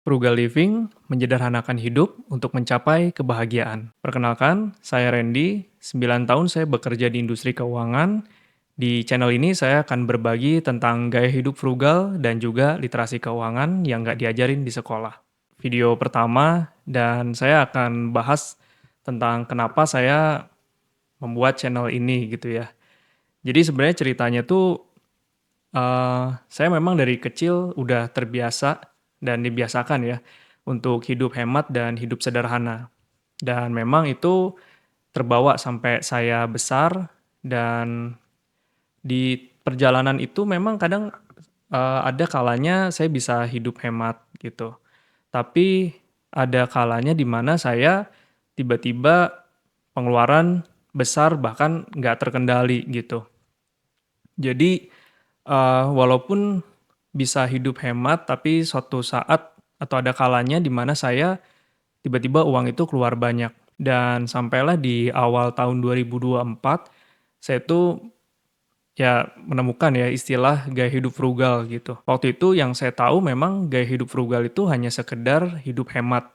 Frugal living menyederhanakan hidup untuk mencapai kebahagiaan. Perkenalkan, saya Randy, 9 tahun saya bekerja di industri keuangan. Di channel ini saya akan berbagi tentang gaya hidup frugal dan juga literasi keuangan yang nggak diajarin di sekolah. Video pertama, dan saya akan bahas tentang kenapa saya membuat channel ini gitu ya. Jadi sebenarnya ceritanya tuh saya memang dari kecil udah terbiasa dan dibiasakan ya untuk hidup hemat dan hidup sederhana. Dan memang itu terbawa sampai saya besar dan di perjalanan itu memang kadang, ada kalanya saya bisa hidup hemat gitu. Tapi ada kalanya di mana saya tiba-tiba pengeluaran besar bahkan nggak terkendali gitu. Jadi, walaupun bisa hidup hemat, tapi suatu saat atau ada kalanya di mana saya tiba-tiba uang itu keluar banyak. Dan sampailah di awal tahun 2024, saya tuh ya menemukan ya istilah gaya hidup frugal gitu. Waktu itu yang saya tahu memang gaya hidup frugal itu hanya sekedar hidup hemat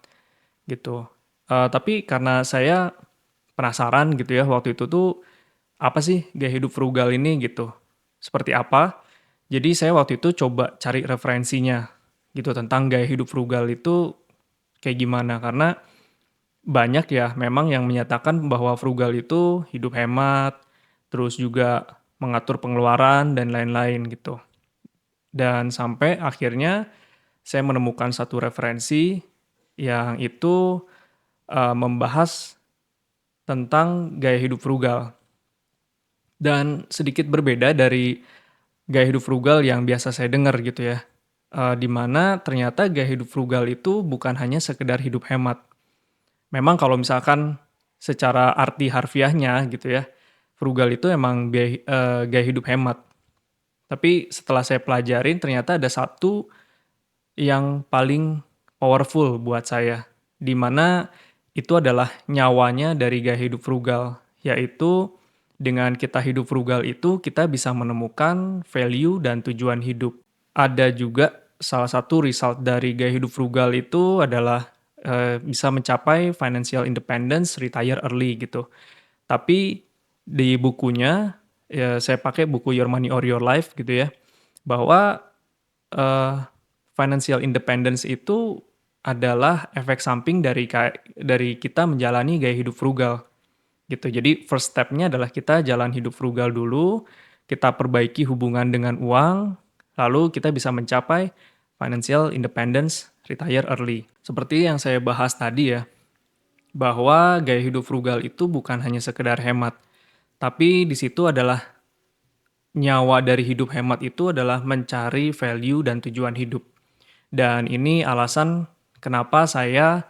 gitu. Tapi karena saya penasaran gitu ya waktu itu tuh, apa sih gaya hidup frugal ini gitu, seperti apa. Jadi saya waktu itu coba cari referensinya gitu tentang gaya hidup frugal itu kayak gimana, karena banyak ya memang yang menyatakan bahwa frugal itu hidup hemat, terus juga mengatur pengeluaran dan lain-lain gitu. Dan sampai akhirnya saya menemukan satu referensi yang itu, membahas tentang gaya hidup frugal. Dan sedikit berbeda dari gaya hidup frugal yang biasa saya dengar gitu ya, di mana ternyata gaya hidup frugal itu bukan hanya sekedar hidup hemat. Memang kalau misalkan secara arti harfiahnya gitu ya, frugal itu emang gaya hidup hemat. Tapi setelah saya pelajarin ternyata ada satu yang paling powerful buat saya, di mana itu adalah nyawanya dari gaya hidup frugal, yaitu dengan kita hidup frugal itu kita bisa menemukan value dan tujuan hidup. Ada juga salah satu result dari gaya hidup frugal itu adalah, bisa mencapai financial independence, retire early gitu. Tapi di bukunya, ya saya pakai buku Your Money or Your Life gitu ya, bahwa, eee, financial independence itu adalah efek samping dari kita menjalani gaya hidup frugal, gitu. Jadi first step-nya adalah kita jalan hidup frugal dulu, kita perbaiki hubungan dengan uang, lalu kita bisa mencapai financial independence, retire early. Seperti yang saya bahas tadi ya, bahwa gaya hidup frugal itu bukan hanya sekedar hemat, tapi di situ adalah nyawa dari hidup hemat itu adalah mencari value dan tujuan hidup. Dan ini alasan kenapa saya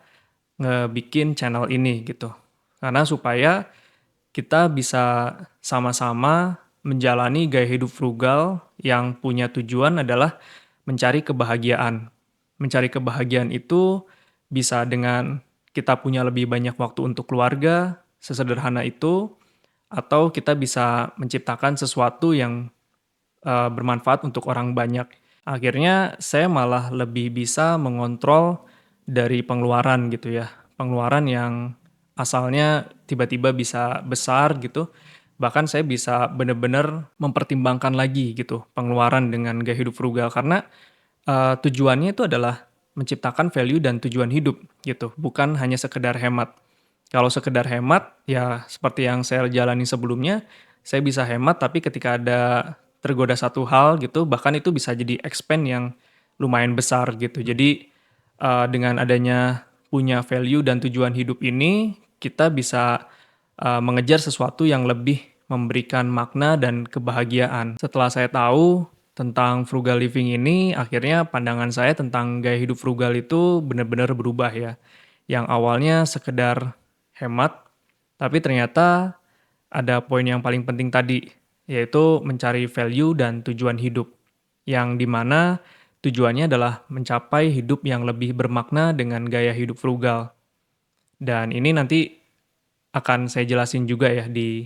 ngebikin channel ini gitu. Karena supaya kita bisa sama-sama menjalani gaya hidup frugal yang punya tujuan adalah mencari kebahagiaan. Mencari kebahagiaan itu bisa dengan kita punya lebih banyak waktu untuk keluarga, sesederhana itu, atau kita bisa menciptakan sesuatu yang bermanfaat untuk orang banyak. Akhirnya saya malah lebih bisa mengontrol dari pengeluaran gitu ya. Pengeluaran yang asalnya tiba-tiba bisa besar gitu. Bahkan saya bisa benar-benar mempertimbangkan lagi gitu pengeluaran dengan gaya hidup frugal karena tujuannya itu adalah menciptakan value dan tujuan hidup gitu, bukan hanya sekedar hemat. Kalau sekedar hemat, ya seperti yang saya jalani sebelumnya, saya bisa hemat tapi ketika ada tergoda satu hal gitu, bahkan itu bisa jadi expand yang lumayan besar gitu. Jadi, dengan adanya punya value dan tujuan hidup ini, kita bisa, mengejar sesuatu yang lebih memberikan makna dan kebahagiaan. Setelah saya tahu tentang frugal living ini, akhirnya pandangan saya tentang gaya hidup frugal itu benar-benar berubah ya. Yang awalnya sekedar hemat, tapi ternyata ada poin yang paling penting tadi, yaitu mencari value dan tujuan hidup. Yang dimana tujuannya adalah mencapai hidup yang lebih bermakna dengan gaya hidup frugal. Dan ini nanti akan saya jelasin juga ya di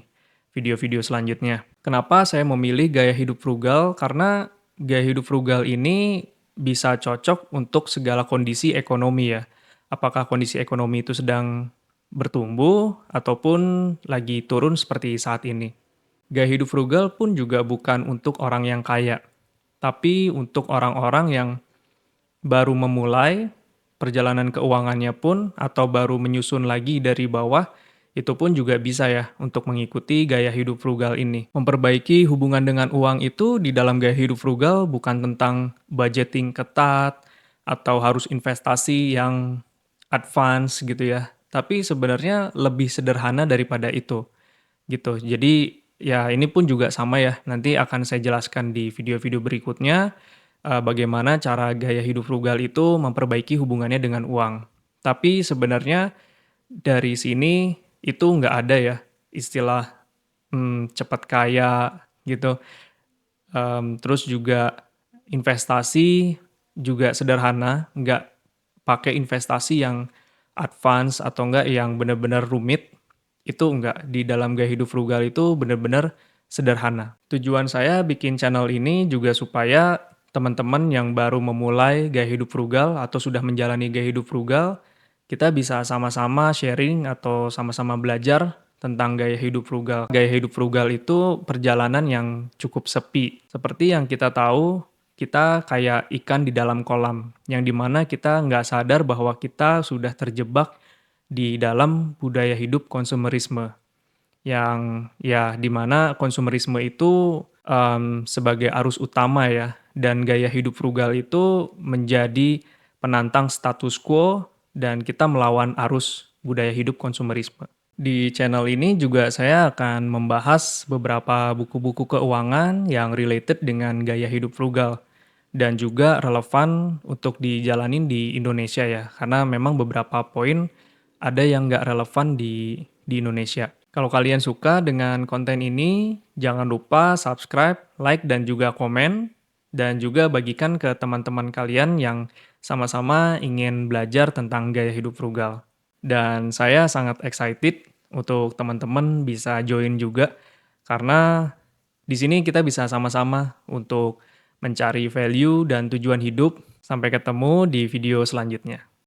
video-video selanjutnya. Kenapa saya memilih gaya hidup frugal? Karena gaya hidup frugal ini bisa cocok untuk segala kondisi ekonomi ya. Apakah kondisi ekonomi itu sedang bertumbuh ataupun lagi turun seperti saat ini. Gaya hidup frugal pun juga bukan untuk orang yang kaya, tapi untuk orang-orang yang baru memulai perjalanan keuangannya pun atau baru menyusun lagi dari bawah, itu pun juga bisa ya untuk mengikuti gaya hidup frugal ini. Memperbaiki hubungan dengan uang itu di dalam gaya hidup frugal bukan tentang budgeting ketat atau harus investasi yang advance gitu ya. Tapi sebenarnya lebih sederhana daripada itu gitu. Jadi ya ini pun juga sama ya, nanti akan saya jelaskan di video-video berikutnya, bagaimana cara gaya hidup frugal itu memperbaiki hubungannya dengan uang. Tapi sebenarnya dari sini itu nggak ada ya istilah, cepat kaya gitu, terus juga investasi juga sederhana, nggak pakai investasi yang advance atau enggak yang benar-benar rumit, itu enggak. Di dalam gaya hidup frugal itu benar-benar sederhana. Tujuan saya bikin channel ini juga supaya teman-teman yang baru memulai gaya hidup frugal atau sudah menjalani gaya hidup frugal, kita bisa sama-sama sharing atau sama-sama belajar tentang gaya hidup frugal. Gaya hidup frugal itu perjalanan yang cukup sepi. Seperti yang kita tahu, kita kayak ikan di dalam kolam, yang dimana kita nggak sadar bahwa kita sudah terjebak di dalam budaya hidup konsumerisme. Yang ya dimana konsumerisme itu sebagai arus utama ya, dan gaya hidup frugal itu menjadi penantang status quo dan kita melawan arus budaya hidup konsumerisme. Di channel ini juga saya akan membahas beberapa buku-buku keuangan yang related dengan gaya hidup frugal dan juga relevan untuk dijalanin di Indonesia ya, karena memang beberapa poin ada yang nggak relevan di Indonesia. Kalau kalian suka dengan konten ini, jangan lupa subscribe, like, dan juga komen, dan juga bagikan ke teman-teman kalian yang sama-sama ingin belajar tentang gaya hidup frugal. Dan saya sangat excited untuk teman-teman bisa join juga, karena di sini kita bisa sama-sama untuk mencari value dan tujuan hidup. Sampai ketemu di video selanjutnya.